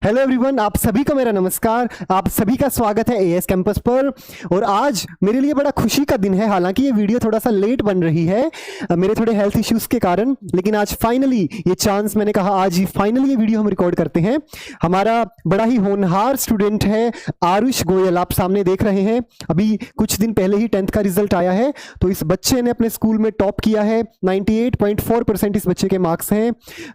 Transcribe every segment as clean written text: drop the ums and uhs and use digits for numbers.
Hello everyone, आप सभी को मेरा नमस्कार। आप सभी का स्वागत है एएस कैंपस पर। और आज मेरे लिए बड़ा खुशी का दिन है। हालांकि ये वीडियो थोड़ा सा लेट बन रही है मेरे थोड़े हेल्थ इश्यूज के कारण, लेकिन आज फाइनली ये चांस, मैंने कहा आज ही फाइनली ये वीडियो हम रिकॉर्ड करते हैं। हमारा बड़ा ही होनहार स्टूडेंट है आरुष गोयल, आप सामने देख रहे हैं। अभी कुछ दिन पहले ही 10th का रिजल्ट आया है, तो इस बच्चे ने अपने स्कूल में टॉप किया है। 98.4% इस बच्चे के मार्क्स हैं।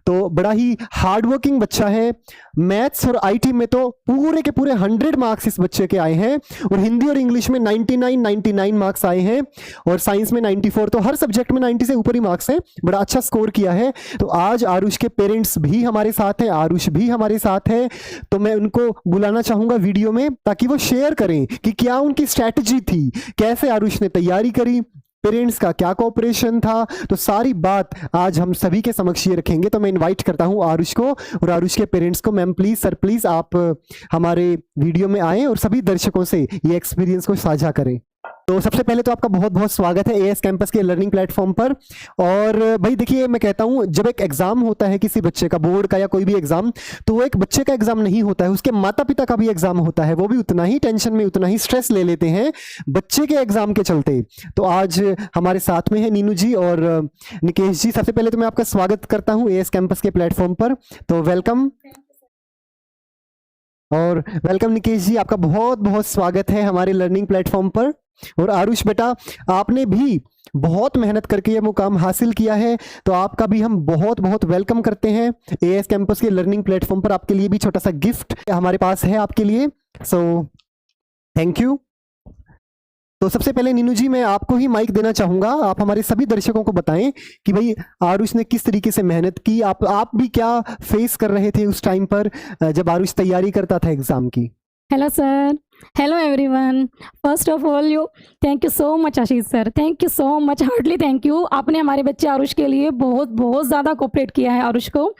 तो बड़ा ही हार्ड वर्किंग बच्चा है। मैथ्स और आईटी में तो पूरे के पूरे 100 मार्क्स इस बच्चे के आए हैं, और हिंदी और इंग्लिश में 99 मार्क्स आए हैं, और साइंस में 94। तो हर सब्जेक्ट में 90 से ऊपर ही मार्क्स हैं। बड़ा अच्छा स्कोर किया है। तो आज आरुष के पेरेंट्स भी हमारे साथ हैं, आरुष भी हमारे साथ है। तो मैं उनको बुलाना चाहूंगा वीडियो में, ताकि वो शेयर करें कि क्या उनकी स्ट्रैटेजी थी, कैसे आरुष ने तैयारी करी, पेरेंट्स का क्या कोऑपरेशन था। तो सारी बात आज हम सभी के समक्ष ये रखेंगे। तो मैं इनवाइट करता हूं आरुष को और आरुष के पेरेंट्स को। मैम प्लीज, सर प्लीज, आप हमारे वीडियो में आएं और सभी दर्शकों से ये एक्सपीरियंस को साझा करें। तो सबसे पहले तो आपका बहुत बहुत स्वागत है एएस कैंपस के लर्निंग प्लेटफॉर्म पर। और भाई देखिए, मैं कहता हूं जब एक एग्जाम होता है किसी बच्चे का, बोर्ड का या कोई भी एग्जाम, तो वो एक बच्चे का एग्जाम नहीं होता है, उसके माता पिता का भी एग्जाम होता है। वो भी उतना ही टेंशन में, उतना ही स्ट्रेस ले लेते हैं बच्चे के एग्जाम के चलते। तो आज हमारे साथ में है नीनू जी और निकेश जी। सबसे पहले तो मैं आपका स्वागत करता हूँ एएस कैंपस के प्लेटफॉर्म पर। तो वेलकम। और वेलकम निकेश जी, आपका बहुत बहुत स्वागत है हमारे लर्निंग प्लेटफॉर्म पर। और आरुष बेटा, आपने भी बहुत मेहनत करके ये मुकाम हासिल किया है, तो आपका भी हम बहुत बहुत वेलकम करते हैं एएस कैंपस के लर्निंग प्लेटफॉर्म पर। आपके लिए भी छोटा सा गिफ्ट हमारे पास है आपके लिए। So thank you. तो सबसे पहले नीनू जी, मैं आपको ही माइक देना चाहूंगा। आप हमारे सभी दर्शकों को बताएं कि भाई आरुष ने किस तरीके से मेहनत की। आप भी क्या फेस कर रहे थे उस टाइम पर जब आरुष तैयारी करता था एग्जाम की। Hello sir, hello everyone. First of all thank you so much Ashish sir, thank you so much, hardly thank you. आपने हमारे बच्चे आरुष के लिए बहुत बहुत ज़्यादा कोऑपरेट किया है आरुष को।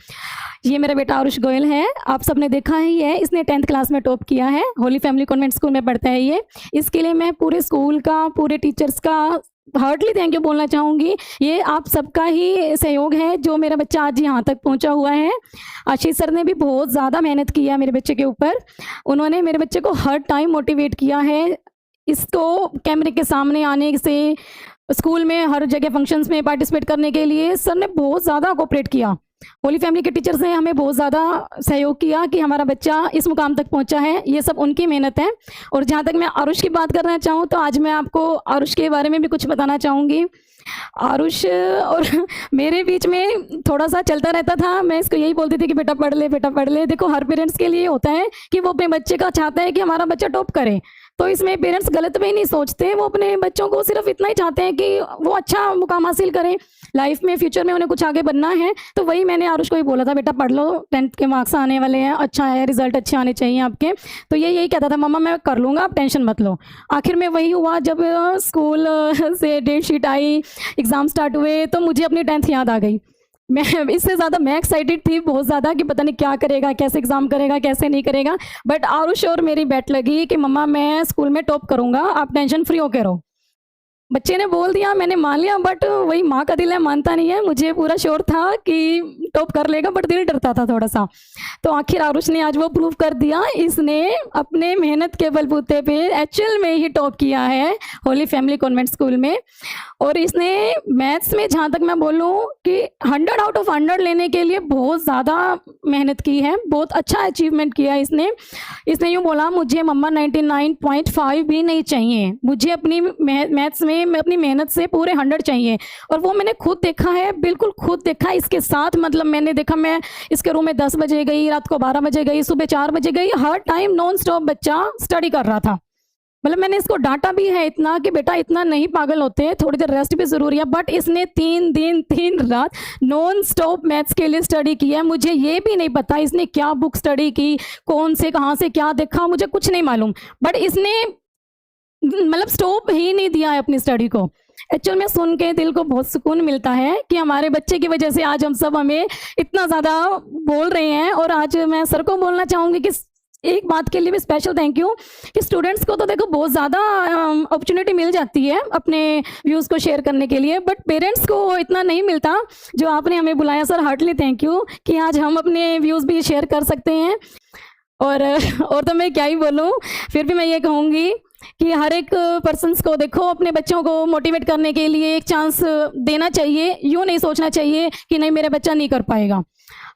ये मेरा बेटा आरुष गोयल है, आप सबने देखा ही है। इसने 10th क्लास में टॉप किया है। होली फैमिली कॉन्वेंट स्कूल में पढ़ता है ये। इसके लिए मैं पूरे स्कूल का, पूरे टीचर्स का हार्डली थैंक यू बोलना चाहूँगी। ये आप सबका ही सहयोग है जो मेरा बच्चा आज यहाँ तक पहुँचा हुआ है। आशीष सर ने भी बहुत ज़्यादा मेहनत की है मेरे बच्चे के ऊपर। उन्होंने मेरे बच्चे को हर टाइम मोटिवेट किया है। इसको कैमरे के सामने आने से, स्कूल में हर जगह फंक्शंस में पार्टिसिपेट करने के लिए सर ने बहुत ज़्यादा कोऑपरेट किया। होली फैमिली के टीचर्स ने हमें बहुत ज़्यादा सहयोग किया कि हमारा बच्चा इस मुकाम तक पहुंचा है। ये सब उनकी मेहनत है। और जहाँ तक मैं आरुष की बात करना चाहूँ, तो आज मैं आपको आरुष के बारे में भी कुछ बताना चाहूँगी। आरुष और मेरे बीच में थोड़ा सा चलता रहता था। मैं इसको यही बोलती थी कि बेटा पढ़ ले, बेटा पढ़ ले। देखो, हर पेरेंट्स के लिए होता है कि वो अपने बच्चे का चाहता है कि हमारा बच्चा टॉप करे। तो इसमें पेरेंट्स गलत भी नहीं सोचते। वो अपने बच्चों को सिर्फ इतना ही चाहते हैं कि वो अच्छा मुकाम हासिल करें लाइफ में, फ्यूचर में उन्हें कुछ आगे बनना है। तो वही मैंने आरुष को ही बोला था, बेटा पढ़ लो, 10th के मार्क्स आने वाले हैं, अच्छा है, रिजल्ट अच्छे आने चाहिए आपके। तो ये यही कहता था, मम्मा मैं कर लूँगा, आप टेंशन मत लो। आखिर में वही हुआ, जब स्कूल से डेट शीट आई, एग्ज़ाम स्टार्ट हुए, तो मुझे अपनी 10th याद आ गई। मैं इससे ज़्यादा मैं एक्साइटेड थी बहुत ज़्यादा कि पता नहीं क्या करेगा, कैसे एग्ज़ाम करेगा, कैसे नहीं करेगा। बट आरुष और मेरी बैट लगी कि मम्मा मैं स्कूल में टॉप करूँगा, आप टेंशन फ्री होकर रहो। बच्चे ने बोल दिया, मैंने मान लिया, बट वही माँ का दिल है, मानता नहीं है। मुझे पूरा श्योर था कि टॉप कर लेगा, बट दिल डरता था थोड़ा सा। तो आखिर आरुष ने आज वो प्रूव कर दिया। इसने अपने मेहनत के बलबूते पे एक्चुअल में ही टॉप किया है होली फैमिली कॉन्वेंट स्कूल में। और इसने मैथ्स में, जहाँ तक मैं बोलूँ कि 100 आउट ऑफ 100 लेने के लिए बहुत ज़्यादा मेहनत की है, बहुत अच्छा अचीवमेंट किया इसने यूँ बोला, मुझे मम्मा 99.5 भी नहीं चाहिए, मुझे अपनी मैथ्स में मैं अपनी मेहनत से पूरे 100 चाहिए। और वो मैंने खुद देखा है, बिल्कुल खुद देखा इसके साथ। मतलब मैंने देखा, मैं इसके रूम में 10 बजे गई, रात को 12 बजे गई, सुबह 4 बजे गई, हर टाइम नॉन स्टॉप बच्चा स्टडी कर रहा था। मतलब मैंने इसको डांटा भी है इतना कि बेटा इतना नहीं पागल होते, थोड़ी देर रेस्ट भी ज़रूरी है। बट इसने 3 दिन 3 रात नॉन स्टॉप मैथ्स के लिए स्टडी की है। मुझे ये भी नहीं पता इसने क्या बुक स्टडी की, कौन से कहाँ से क्या देखा, मुझे कुछ नहीं मालूम। बट इसने मतलब स्टॉप ही नहीं दिया है अपनी स्टडी को। एक्चुअल में सुन के दिल को बहुत सुकून मिलता है कि हमारे बच्चे की वजह से आज हम सब हमें इतना ज़्यादा बोल रहे हैं। और आज मैं सर को बोलना चाहूँगी कि एक बात के लिए भी स्पेशल थैंक यू कि स्टूडेंट्स को तो देखो बहुत ज़्यादा अपॉर्चुनिटी मिल जाती है अपने व्यूज़ को शेयर करने के लिए, बट पेरेंट्स को इतना नहीं मिलता जो आपने हमें बुलाया। सर हार्टली थैंक यू कि आज हम अपने व्यूज़ भी शेयर कर सकते हैं। और तो मैं क्या ही बोलूँ, फिर भी मैं ये कहूँगी कि हर एक पर्सन्स को देखो अपने बच्चों को मोटिवेट करने के लिए एक चांस देना चाहिए। यूँ नहीं सोचना चाहिए कि नहीं मेरा बच्चा नहीं कर पाएगा।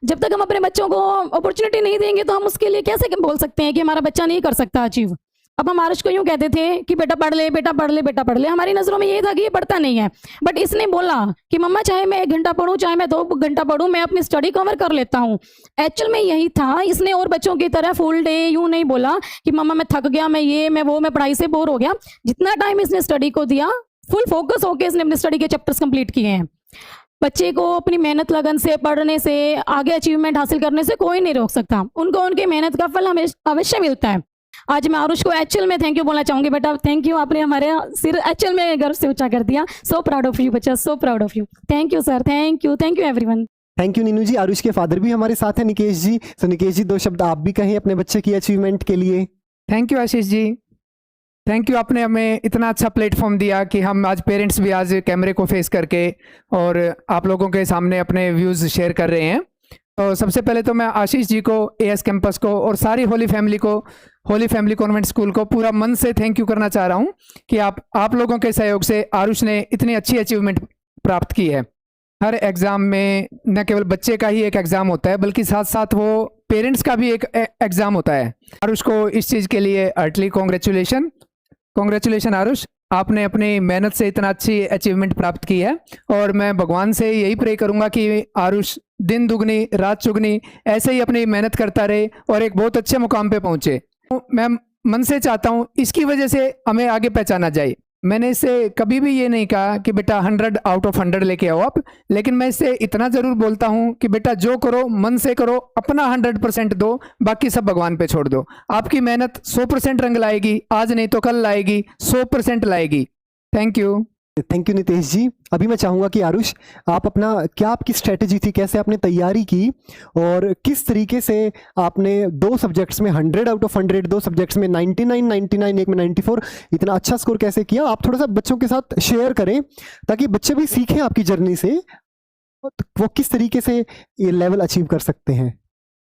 जब तक हम अपने बच्चों को अपॉर्चुनिटी नहीं देंगे तो हम उसके लिए कैसे बोल सकते हैं कि हमारा बच्चा नहीं कर सकता अचीव। अब हम आरुष को यूँ कहते थे कि बेटा पढ़ ले, बेटा पढ़ ले, बेटा पढ़ ले। हमारी नज़रों में ये था कि ये पढ़ता नहीं है, बट इसने बोला कि मम्मा चाहे मैं 1 घंटा पढ़ूँ, चाहे मैं 2 घंटा पढ़ूँ, मैं अपनी स्टडी कवर कर लेता हूँ। एक्चुअल में यही था। इसने और बच्चों की तरह फुल डे यूँ नहीं बोला कि मम्मा मैं थक गया, मैं ये मैं वो, मैं पढ़ाई से बोर हो गया। जितना टाइम इसने स्टडी को दिया, फुल फोकस होकर इसने अपने स्टडी के चैप्टर्स कंप्लीट किए हैं। बच्चे को अपनी मेहनत लगन से पढ़ने से, आगे अचीवमेंट हासिल करने से कोई नहीं रोक सकता। उनको उनकी मेहनत का फल हमेशा अवश्य मिलता है। आज मैं आरुष को एक्चुअल में थैंक यू बोलना चाहूंगी। बेटा थैंक यू, आपने हमारे सिर एक्चुअल में गर्व से ऊंचा कर दिया। सो प्राउड ऑफ यू बच्चा, so proud of you. Thank you sir, thank you everyone. Thank you Neenu ji. Aarush के फादर भी हमारे साथ हैं, निकेश जी। सो निकेश जी 2 शब्द आप भी कहें अपने बच्चे की अचीवमेंट के लिए। Thank you Ashish ji, thank you. आपने हमें इतना अच्छा प्लेटफॉर्म दिया कि हम आज पेरेंट्स भी आज कैमरे को फेस करके और आप लोगों के सामने अपने व्यूज़ शेयर कर रहे हैं। तो सबसे पहले तो मैं आशीष जी को, एएस कैंपस को और सारी होली फैमिली को, होली फैमिली कॉन्वेंट स्कूल को पूरा मन से थैंक यू करना चाह रहा हूँ कि आप लोगों के सहयोग से आरुष ने इतनी अच्छी अचीवमेंट प्राप्त की है। हर एग्ज़ाम में न केवल बच्चे का ही एक एग्ज़ाम होता है, बल्कि साथ साथ वो पेरेंट्स का भी एक एग्ज़ाम होता है। आरुष को इस चीज़ के लिए हार्टली कॉन्ग्रेचुलेशन आरुष, आपने अपनी मेहनत से इतना अच्छी अचीवमेंट प्राप्त की है। और मैं भगवान से यही प्रे करूंगा कि आरुष दिन दुगनी रात चुगनी ऐसे ही अपनी मेहनत करता रहे और एक बहुत अच्छे मुकाम पे पहुंचे। मैं मन से चाहता हूं इसकी वजह से हमें आगे पहचाना जाए। मैंने इससे कभी भी ये नहीं कहा कि बेटा 100 आउट ऑफ 100 लेके आओ आप, लेकिन मैं इससे इतना ज़रूर बोलता हूँ कि बेटा जो करो मन से करो, अपना 100% दो, बाकी सब भगवान पे छोड़ दो। आपकी मेहनत 100% रंग लाएगी, आज नहीं तो कल लाएगी, 100% लाएगी। थैंक यू नितेश जी। अभी मैं चाहूंगा कि आरुष आप अपना, क्या आपकी स्ट्रेटेजी थी, कैसे आपने तैयारी की और किस तरीके से आपने 2 सब्जेक्ट्स में 100 आउट ऑफ 100, 2 सब्जेक्ट्स में 99, एक में 94, इतना अच्छा स्कोर कैसे किया? आप थोड़ा सा बच्चों के साथ शेयर करें ताकि बच्चे भी सीखें आपकी जर्नी से, वो किस तरीके से ये लेवल अचीव कर सकते हैं।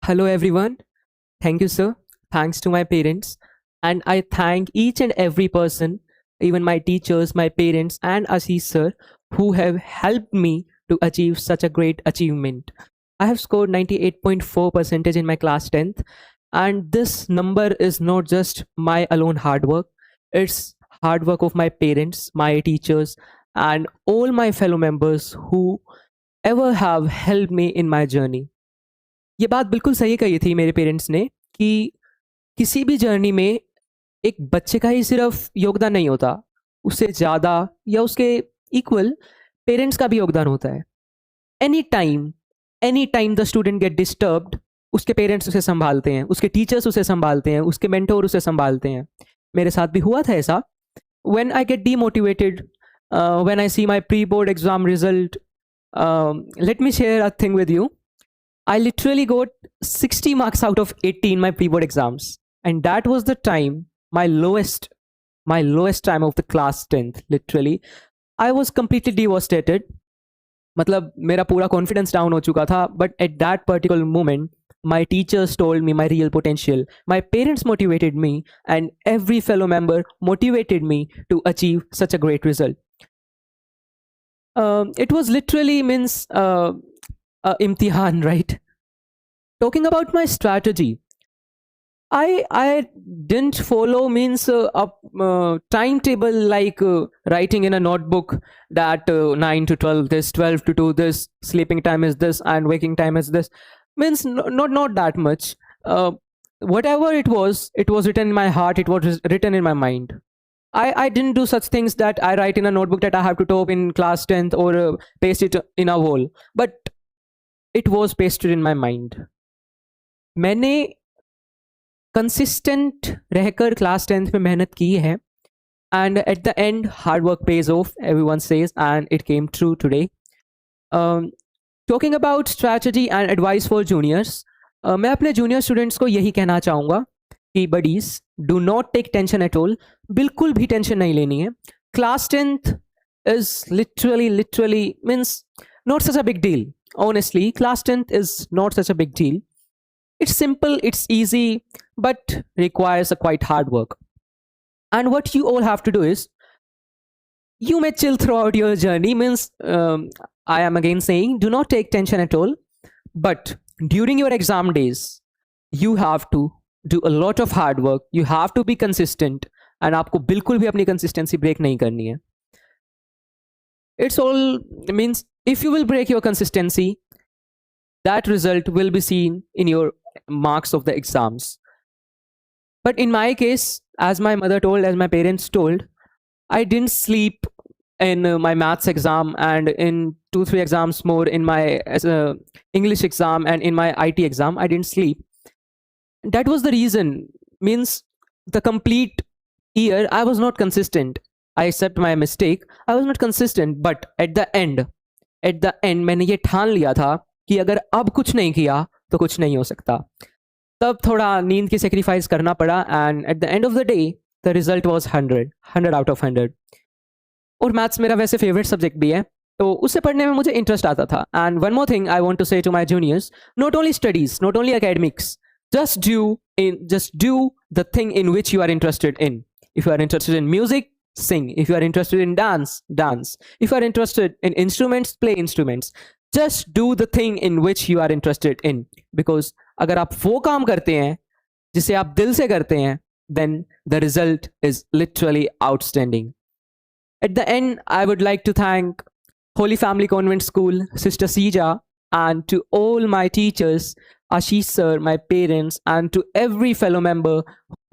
Hello everyone. Thank you sir. Thanks to my parents, and I thank each and every person, even my teachers, my parents and Ashish sir, who have helped me to achieve such a great achievement. I have scored 98.4% in my class 10th, and this number is not just my alone hard work. It's hard work of my parents, my teachers and all my fellow members who ever have helped me in my journey. ये बात बिल्कुल सही कही थी मेरे parents ने कि किसी भी जर्नी में एक बच्चे का ही सिर्फ योगदान नहीं होता, उससे ज़्यादा या उसके इक्वल पेरेंट्स का भी योगदान होता है। Any time the student gate disturbed, उसके पेरेंट्स उसे संभालते हैं, उसके टीचर्स उसे संभालते हैं, उसके मेंटोर उसे संभालते हैं। मेरे साथ भी हुआ था ऐसा। When I get demotivated, when I see my pre board exam result, let me share a thing with you. I literally got 60 marks out of 80 in my pre-board exams, and that was the time, my lowest time of the class 10th. Literally, I was completely devastated. मतलब मेरा पूरा confidence down हो चुका था. But at that particular moment, my teachers told me my real potential. My parents motivated me, and every fellow member motivated me to achieve such a great result. It was literally means. Imtihan, right? Talking about my strategy, I didn't follow means a timetable like writing in a notebook that 9 to 12 this, 12 to 2 this, sleeping time is this and waking time is this. Means not that much. Whatever it was written in my heart, it was written in my mind. I didn't do such things that I write in a notebook that I have to top in class 10th or paste it in a wall. But it was pasted in my mind. मैंने consistent रहकर class 10th में मेहनत की है, and at the end hard work pays off, everyone says, and it came true today. Talking about strategy and advice for juniors, मैं अपने junior students को यही कहना चाहूँगा कि buddies, do not take tension at all. बिल्कुल भी tension नहीं लेनी है. Class 10th is literally means not such a big deal. Honestly, class 10th is not such a big deal. It's simple, it's easy, but requires a quite hard work. And what you all have to do is, you may chill throughout your journey, means I am again saying, do not take tension at all, but during your exam days you have to do a lot of hard work, you have to be consistent, and आपको बिल्कुल भी अपनी consistency break नहीं करनी है. It's all means if you will break your consistency, that result will be seen in your marks of the exams. But in my case, as my mother told, as my parents told, I didn't sleep in my maths exam, and in 2-3 exams more in my English exam and in my IT exam. I didn't sleep. That was the reason, means the complete year I was not consistent. I accept my mistake, I was not consistent, but at the end मैंने ये ठान लिया था कि अगर अब कुछ नहीं किया तो कुछ नहीं हो सकता. तब थोड़ा नींद की सेक्रीफाइस करना पड़ा, and at the end of the day the result was 100 out of 100. और मैथ्स मेरा वैसे फेवरेट सब्जेक्ट भी है, तो उससे पढ़ने में मुझे इंटरेस्ट आता था. And one more thing I want to say to my juniors, not only studies, not only academics, just do the thing in which you are interested in. If you are interested in music, sing. If you are interested in dance, dance. If you are interested in instruments, play instruments. Just do the thing in which you are interested in, because अगर आप वो काम करते हैं जिसे आप दिल से करते हैं, then the result is literally outstanding. At the end, I would like to thank Holy Family Convent School, Sister Sija, and to all my teachers, Ashish sir, my parents, and to every fellow member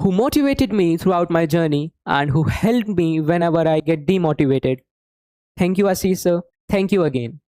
who motivated me throughout my journey and who helped me whenever I get demotivated. Thank you, Ashish sir. Thank you again.